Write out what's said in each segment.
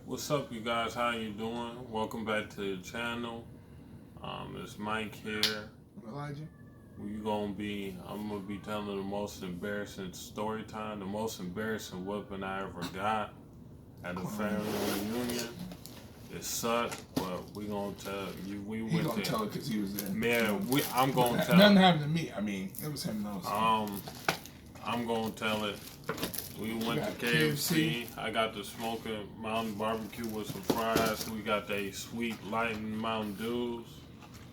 What's up, you guys? How you doing? Welcome back to the channel. It's Mike here. Elijah. I'm gonna be telling the most embarrassing story time, the most embarrassing whooping I ever got at a family reunion. It sucked, but we gonna tell you. He gonna tell it because he was there. Yeah, I'm gonna tell. Nothing happened to me. I mean, it was him and I'm gonna tell it. We went to KFC. I got the smoking mountain barbecue with some fries. We got the sweet lightning Mountain Dews.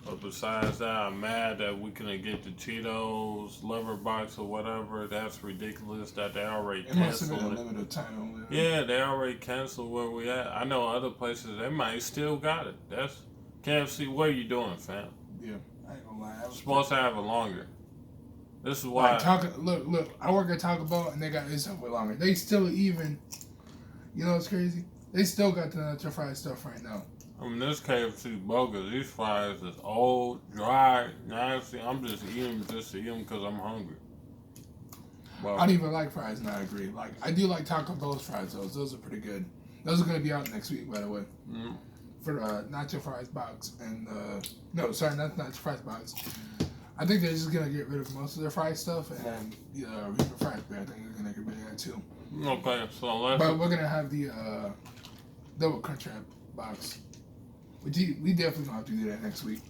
But besides that, I'm mad that we couldn't get the Cheetos, liver box, or whatever. That's ridiculous that they already canceled it. Must have been a limited time only. Yeah, they already canceled where we at. I know other places, they might still got it. That's KFC, what are you doing, fam? Yeah, I ain't gonna lie. Supposed to have it longer. This is why. Look, I work at Taco Bell and they got this up way longer. They still even, you know what's crazy? They still got the nacho fried stuff right now. I mean, this KFC bogus. These fries is old, dry, nasty. I'm just eating them just to eat them because I'm hungry. Well, I don't even like fries, and I agree. Like, I do like Taco Bell's fries, though. Those are pretty good. Those are going to be out next week, by the way. Mm-hmm. For the nacho fries box. And, no, sorry, not nacho fries box. I think they're just going to get rid of most of their fried stuff. And the Reaper Fries Bear, I think they're going to get rid of that, too. Okay, so let's... But we're going to have the double crunch wrap box. We definitely gonna have to do that next week.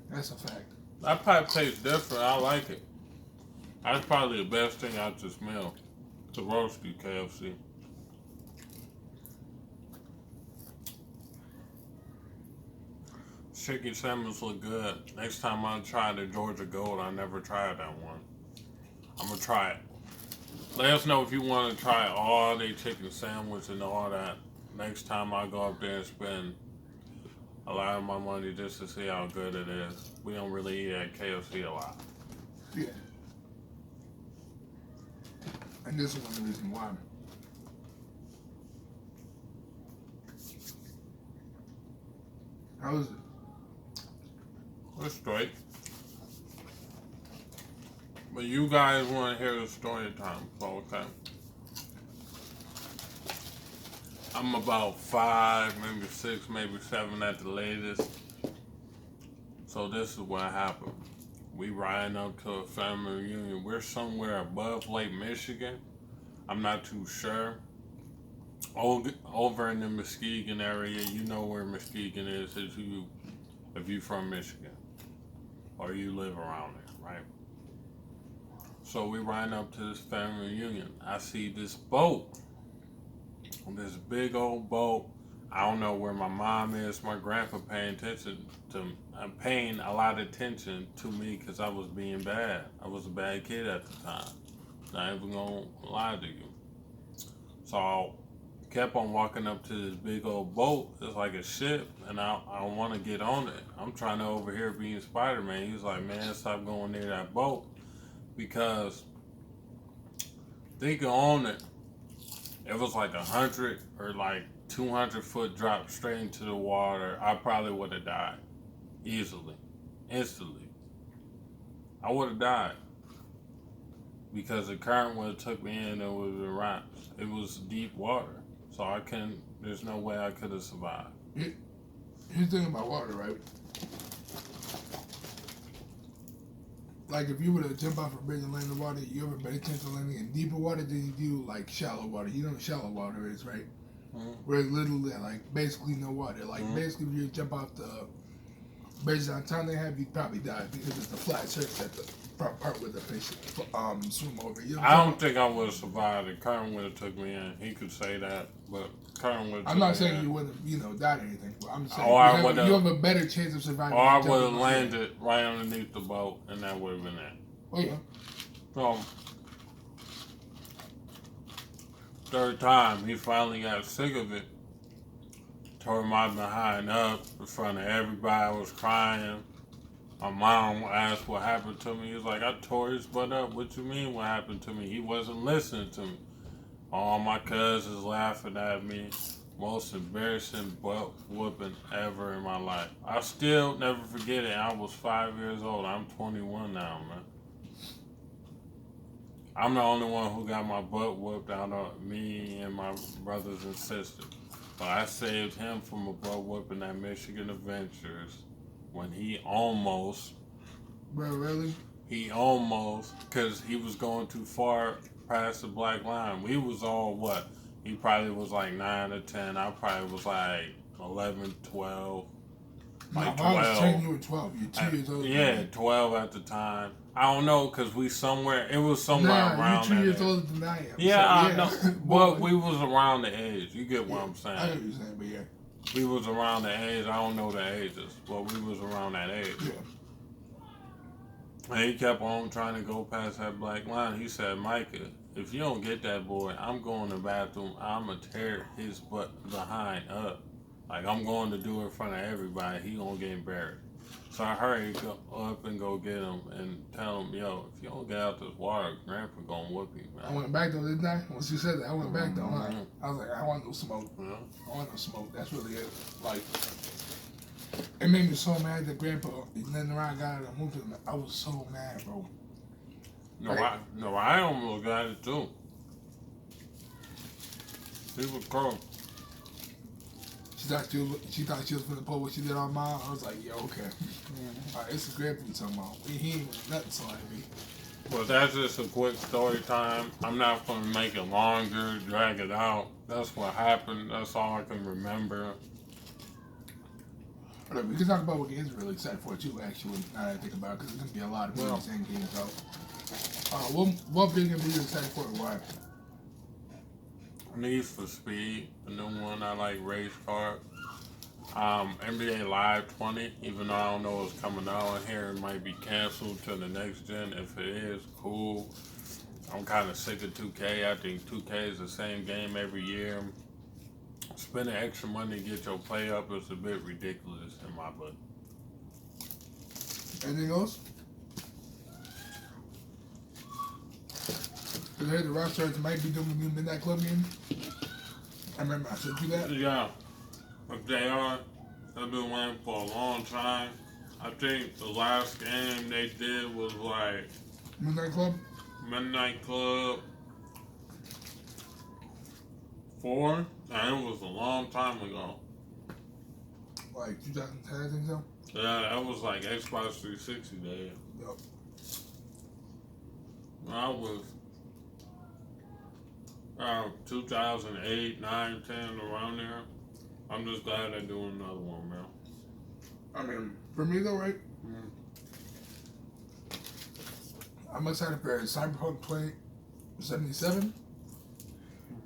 That's a fact. That pipe tastes different. I like it. That's probably the best thing I just smell. The roasty KFC. Chicken sandwiches look good. Next time I try the Georgia Gold, I never tried that one. I'm gonna try it. Let us know if you want to try all the chicken sandwich and all that. Next time I go up there and spend a lot of my money just to see how good it is. We don't really eat at KFC a lot. Yeah. And this is one of the reasons why. How is it? It's straight. But you guys want to hear the story time, so okay. I'm about 5, maybe 6, maybe 7 at the latest. So this is what happened. We riding up to a family reunion. We're somewhere above Lake Michigan. I'm not too sure. Over in the Muskegon area, you know where Muskegon is if you from Michigan or you live around there, right? So we riding up to this family reunion. I see this boat. This big old boat. I don't know where my mom is. My grandpa paying a lot of attention to me because I was being bad. I was a bad kid at the time. Not even gonna lie to you. So I kept on walking up to this big old boat. It's like a ship, and I want to get on it. I'm trying to overhear being Spider-Man. He was like, "Man, stop going near that boat," because thinking on it. It was like 100 or like 200-foot drop straight into the water. I probably would have died easily, instantly. I would have died because the current would have took me in and it would have been rocks. It was deep water, so there's no way I could have survived. Here's the thing about water, right? Like, if you were to jump off a bridge and land in the water, you have a better chance of landing in deeper water than you do, like, shallow water. You know what shallow water is, right? Mm-hmm. Where it's literally, like, basically no water. Like, basically, if you jump off the bridge downtown they have, you'd probably die because it's the flat surface at the part where the fish swim over. You know I don't think I would have survived. The current would have took me in. He could say that, but current would have I'm not saying you wouldn't have, died or anything, but I'm saying you have a better chance of surviving. Or I would have landed right underneath the boat, and that would have been it. Oh, yeah. So, third time, he finally got sick of it. Tore my behind up in front of everybody. I was crying. My mom asked what happened to me. He was like, I tore his butt up. What you mean what happened to me? He wasn't listening to me. All my cousins laughing at me. Most embarrassing butt whooping ever in my life. I still never forget it. I was 5 years old. I'm 21 now, man. I'm the only one who got my butt whooped out of me and my brothers and sisters. But I saved him from a butt whooping at Michigan Adventures when he almost. Bro, really? He almost, because he was going too far past the black line. We was all what? He probably was like 9 or 10. I probably was like 11, 12. Like no, I was 12. 10, you were 12. You're 2 years old. Yeah, 12 at the time. I don't know, because we somewhere, it was somewhere around you're 2 years age. older than I am. Yeah, so, I know. But we was around the age. You get what I'm saying? I know what you're saying, but yeah. We was around the age. I don't know the ages, but we was around that age. Yeah. And he kept on trying to go past that black line. He said, Micah, if you don't get that boy, I'm going to the bathroom. I'm going to tear his butt behind up. Like, I'm going to do it in front of everybody. He going to get embarrassed. So I hurried up and go get him and tell him, yo, if you don't get out this water, Grandpa going to whoop you, man. I went back though, didn't I? Once you said that, I went back though. I was like, I want no smoke. Yeah. I want no smoke. That's really it. Like, it made me so mad that Grandpa, then around got it and moved him. I was so mad, bro. I almost got it too. He was cold. She thought she was finna pull what she did on mine. I was like, yeah, okay. Alright, it's a Grandpa talking about. He ain't nothing so heavy. Well, that's just a quick story time. I'm not going to make it longer, drag it out. That's what happened. That's all I can remember. Whatever, we can talk about what games we're really excited for too, actually, now that I think about it, because there's going to be a lot of movies and games out. What video game are you excited for and why? Need for Speed, the new one. I like race car. NBA Live 20, even though I don't know what's coming out in here, it might be canceled to the next gen. If it is, cool. I'm kind of sick of 2K. I think 2K is the same game every year. Spending extra money to get your play up is a bit ridiculous in my book. Anything else? Because I heard the Rockstars might be doing a new Midnight Club game. I remember I said you that. Yeah. If they are, they've been waiting for a long time. I think the last game they did was like Midnight Club? Midnight Club 4, and it was a long time ago. Like 2010, I think so? Yeah, that was like Xbox 360 days. Yup. I was 2008, 9, 10, around there. I'm just glad they're doing another one, man. I mean, for me though, right? I'm excited for Cyberpunk 2077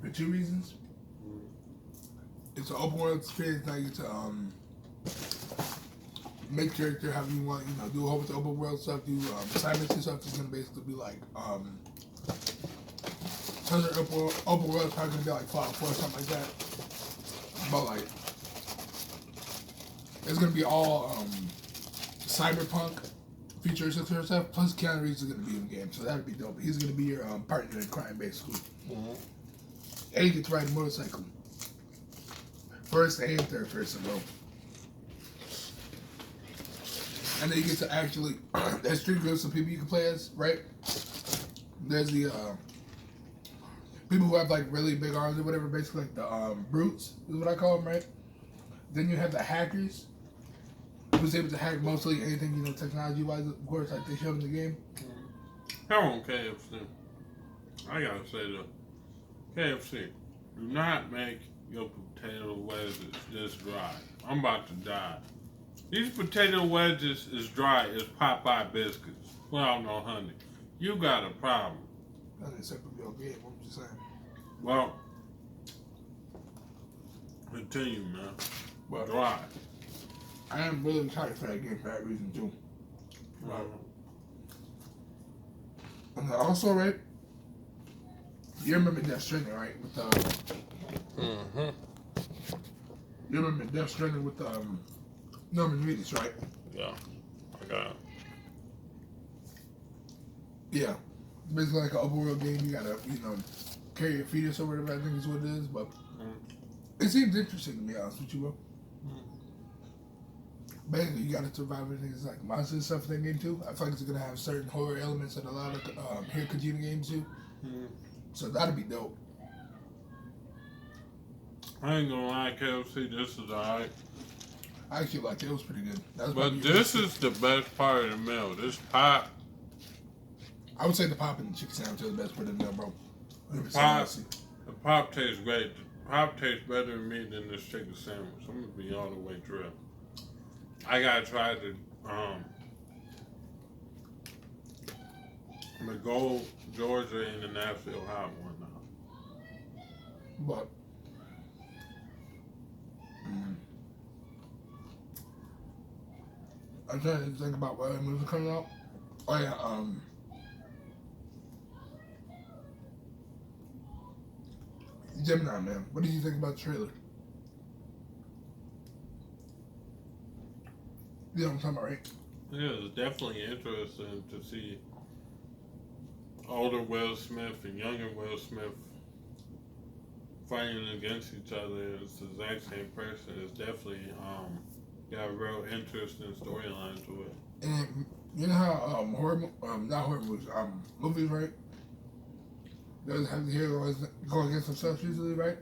for 2 reasons. It's an open world experience that you get to make character however you want, do a whole bunch of open world stuff, do assignments and stuff. It's gonna basically be like tons of open world is probably gonna be like Fallout 4 or something like that. But like it's gonna be all cyberpunk features and stuff. Plus Keanu Reeves is gonna be in the game, so that'd be dope. He's gonna be your partner in crime basically. And you get to ride a motorcycle. First and third person, bro. And then you get to actually, there's 3 groups of people you can play as, right? There's the people who have like really big arms or whatever, basically like the brutes is what I call them, right? Then you have the hackers, who's able to hack mostly anything, technology wise, of course, like they showed in the game. Come on, KFC. I gotta say though, KFC, do not make your potato wedges this dry. I'm about to die. These potato wedges is dry as Popeye biscuits without no honey. You got a problem. That's a separate real game, I'm just saying. Well, continue, man. But Dry. I am really excited for that game for that reason too. Right. And then also, right? You remember Death Stranding, right? With You remember Death Stranding with Norman Reedus, right? Yeah. I got it. Yeah. Basically like an open world game. You gotta, carry your fetus or whatever I think is what it is. But it seems interesting to be honest with you, bro. Basically, you gotta survive things like monsters and stuff in that game too. I feel like it's gonna have certain horror elements that a lot of here Kojima games do. So that'd be dope. I ain't gonna lie, KFC, this is alright. I actually like it. It was pretty good. But this is the best part of the meal. This pop. I would say the pop and the chicken sandwich are the best part of the meal, bro. The pop tastes great. The pop tastes better to me than this chicken sandwich. I'm gonna be all the way drilled. I gotta try the Gold Georgia and the Nashville hot one now. But I'm trying to think about what other movies are coming out. Oh yeah, Gemini, man. What did you think about the trailer? You know what I'm talking about, right? Yeah, it's definitely interesting to see older Will Smith and younger Will Smith fighting against each other. It's the exact same person. It's definitely got a real interesting storyline to it. And you know how not horror movies, movies, right? Doesn't have the hero go against themselves usually, right?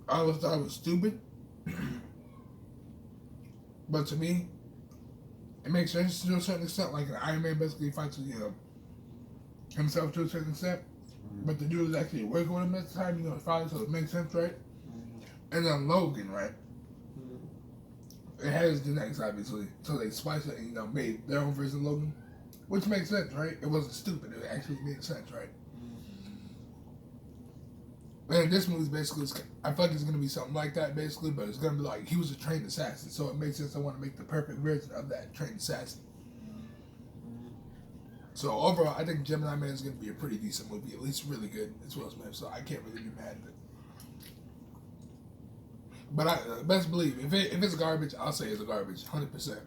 I always thought it was stupid. But to me, it makes sense to a certain extent. Like Iron Man basically fights himself to a certain extent. But the dude is actually working with him at the time, his father, so it makes sense, right? And then Logan, right? It has genetics, obviously. So they spliced it and, made their own version of Logan. Which makes sense, right? It wasn't stupid. It actually made sense, right? And this movie basically, I feel like it's going to be something like that, basically, but it's going to be like, he was a trained assassin, so it makes sense I want to make the perfect version of that trained assassin. So overall, I think Gemini Man is going to be a pretty decent movie, at least really good as well as Smith, so I can't really be mad at it. But I best believe, if it's garbage, I'll say it's a garbage, 100%.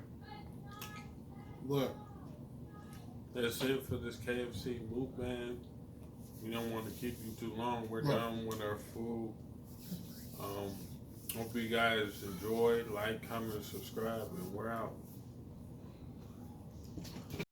Look, that's it for this KFC Mukbang. We don't want to keep you too long. We're done with our food. Hope you guys enjoyed. Like, comment, subscribe, and we're out.